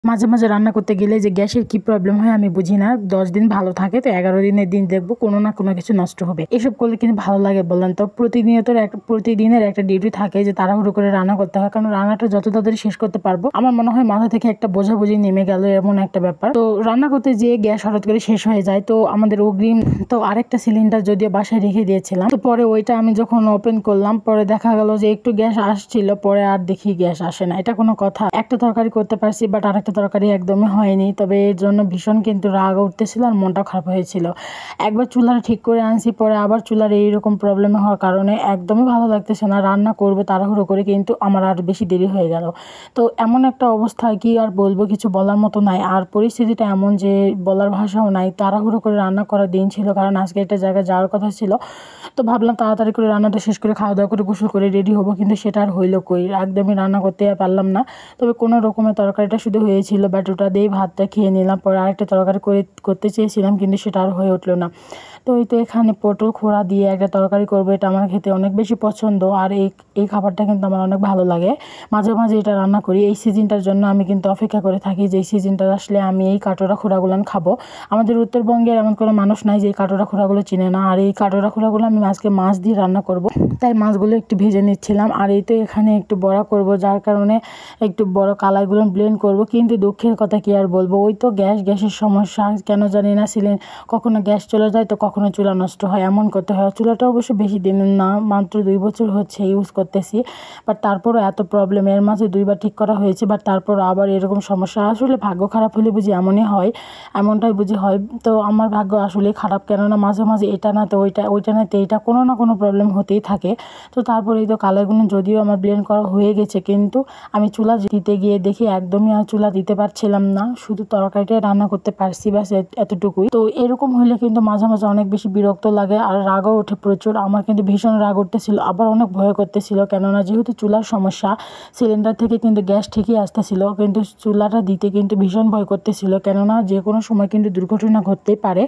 মাঝে, মাঝে রান্না করতে গেলে যে গ্যাসের কি প্রবলেম হয় আমি বুঝি না। ১০ দিন ভালো থাকে তো ১১ দিনের দিন দেখবো কোনো না কোনো কিছু নষ্ট হবে। এসব করলে কিন্তু ভালো লাগে বললেন তো? প্রতিদিনের একটা ডিউটি থাকে যে তাড়াহুড়ো করে রান্না করতে হয়। কারণ রান্নাটা যত তাড়াতাড়ি শেষ করতে পারবো আমার মনে হয় মাথা থেকে একটা বোঝাবুঝি নেমে গেল এমন একটা ব্যাপার। তো রান্না করতে যেয়ে গ্যাস হঠাৎ করে শেষ হয়ে যায়। তো আমাদের অগ্রিম তো আরেকটা সিলিন্ডার যদিও বাসায় রেখে দিয়েছিলাম। তো পরে ওইটা আমি যখন ওপেন করলাম পরে দেখা গেল যে একটু গ্যাস আসছিল, পরে আর দেখি গ্যাস আসে না। এটা কোনো কথা? একটা তরকারি করতে পারছি বাট আরেকটা তরকারি একদমই হয়নি। তবে এর জন্য ভীষণ কিন্তু রাগ উঠতেছিল আর মনটাও খারাপ হয়েছিল। একবার চুলাটা ঠিক করে আনছি, পরে আবার চুলার এইরকম প্রবলেম হওয়ার কারণে একদমই ভালো লাগতেছে না। রান্না করবো তাড়াহুড়ো করে কিন্তু আমার আর বেশি দেরি হয়ে গেল। তো এমন একটা অবস্থায় কি আর বলবো, কিছু বলার মতো নাই। আর পরিস্থিতিটা এমন যে বলার ভাষাও নাই। তাড়াহুড়ো করে রান্না করার দিন ছিল, কারণ আজকে একটা জায়গায় যাওয়ার কথা ছিল। তো ভাবলাম তাড়াতাড়ি করে রান্নাটা শেষ করে খাওয়া দাওয়া করে গোসল করে রেডি হবো, কিন্তু সেটা আর হইলো কই। একদমই রান্না করতে আর পারলাম না। তবে কোনো রকমের তরকারিটা শুধু হয়েছিল, বাট ওটা দিয়েই ভাতটা খেয়ে নিলাম। পরে আরেকটা তরকারি করতে চেয়েছিলাম কিন্তু সেটা আর হয়ে উঠলো না। তো এই তো এখানে পটল খোড়া দিয়ে একটা তরকারি করবো, এটা আমার খেতে অনেক বেশি পছন্দ। আর এই খাবারটা কিন্তু আমার অনেক ভালো লাগে। মাঝে মাঝে এটা রান্না করি। এই সিজনটার জন্য আমি কিন্তু অপেক্ষা করে থাকি যে এই সিজনটা আসলে আমি এই কাটোরা খোড়াগুলো খাবো। আমাদের উত্তরবঙ্গের এমন কোনো মানুষ নাই যে এই কাটোরা খোড়াগুলো চিনে না। আর এই কাটোরা খোড়াগুলো আমি আজকে মাছ দিয়ে রান্না করব, তাই মাছগুলো একটু ভেজে নিচ্ছিলাম। আর এই তো এখানে একটু বড়া করব, যার কারণে একটু বড় কালাইগুলো ব্লেন্ড করব। কিন্তু দুঃখের কথা কি আর বলবো, ওই তো গ্যাসের সমস্যা, কেন জানি না কখনো গ্যাস চলে যায় তো কখনো চুলা নষ্ট হয়, এমন করতে হয়। চুলাটা অবশ্য বেশি দিন না, মাত্র 2 বছর হচ্ছে ইউজ করতেছি, বাট তারপরও এত প্রবলেম। এর মাঝে 2বার ঠিক করা হয়েছে, বাট তারপর আবার এরকম সমস্যা। আসলে ভাগ্য খারাপ হলে বুঝি এমনই হয়, এমনটাই বুঝি হয়। তো আমার ভাগ্য আসলেই খারাপ, কেননা মাঝে মাঝে এটা না তো ওইটা না তো এইটা, কোনো না কোনো প্রবলেম হতেই থাকে। তো তারপরে এই তো কালারগুলো যদিও আমার ব্লেন্ড করা হয়ে গেছে, কিন্তু আমি চুলা দিতে গিয়ে দেখি একদমই আর চুলা দিতে পারছিলাম না, শুধু তরকারিটাই রান্না করতে পারছি, ব্যাস এতটুকুই। তো এরকম হলে কিন্তু মাঝে মাঝে অনেক বেশি বিরক্ত লাগে আর রাগও ওঠে প্রচুর। আমার কিন্তু ভীষণ রাগ উঠতেছিল, আবার অনেক ভয় করতেছিল, কেননা যেহেতু চুলার সমস্যা, সিলিন্ডার থেকে কিন্তু গ্যাস ঠিকই আসতেছিল, কিন্তু চুলাটা দিতে কিন্তু ভীষণ ভয় করতেছিল, কেননা যে কোনো সময় কিন্তু দুর্ঘটনা ঘটতেই পারে।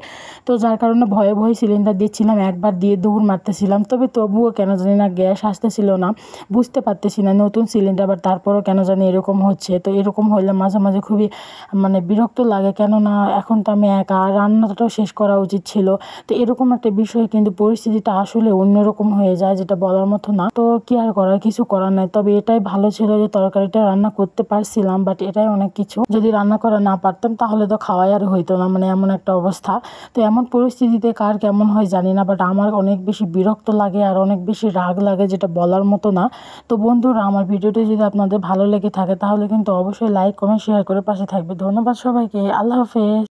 তো যার কারণে ভয়ে ভয়ে সিলিন্ডার দিচ্ছিলাম, একবার দিয়ে দৌড় মারতেছিলাম। তবে তবুও কেন জানি না গ্যাস আসতেছিল না, বুঝতে পারতেছি না। নতুন সিলিন্ডার, আবার তারপরও কেন জানি এরকম হচ্ছে। তো এরকম হলে মাঝে মাঝে খুবই বিরক্ত লাগে, কেননা এখন তো আমি একা, রান্নাটাও শেষ করা উচিত ছিল। তো এরকম একটা বিষয় কিন্তু পরিস্থিতিটা আসলে অন্যরকম হয়ে যায়, যেটা বলার মতো না। তো কি আর করার, কিছু করার নাই। তবে এটাই ভালো ছিল যে তরকারিটা রান্না করতে পারছিলাম, বাট এটাই অনেক কিছু। যদি রান্না করা না পারতাম তাহলে তো খাওয়াই আর হইতো না, এমন একটা অবস্থা। তো এমন পরিস্থিতিতে কার কেমন হয় জানি না, বাট আমার অনেক বেশি বিরক্ত লাগে আর অনেক বেশি রাগ লাগে, যেটা বলার মতো না। তো বন্ধুরা, আমার ভিডিওটি যদি আপনাদের ভালো লেগে থাকে তাহলে কিন্তু অবশ্যই লাইক কমেন্ট শেয়ার করে পাশে থাকবে। ধন্যবাদ সবাইকে। আল্লাহ হাফেজ।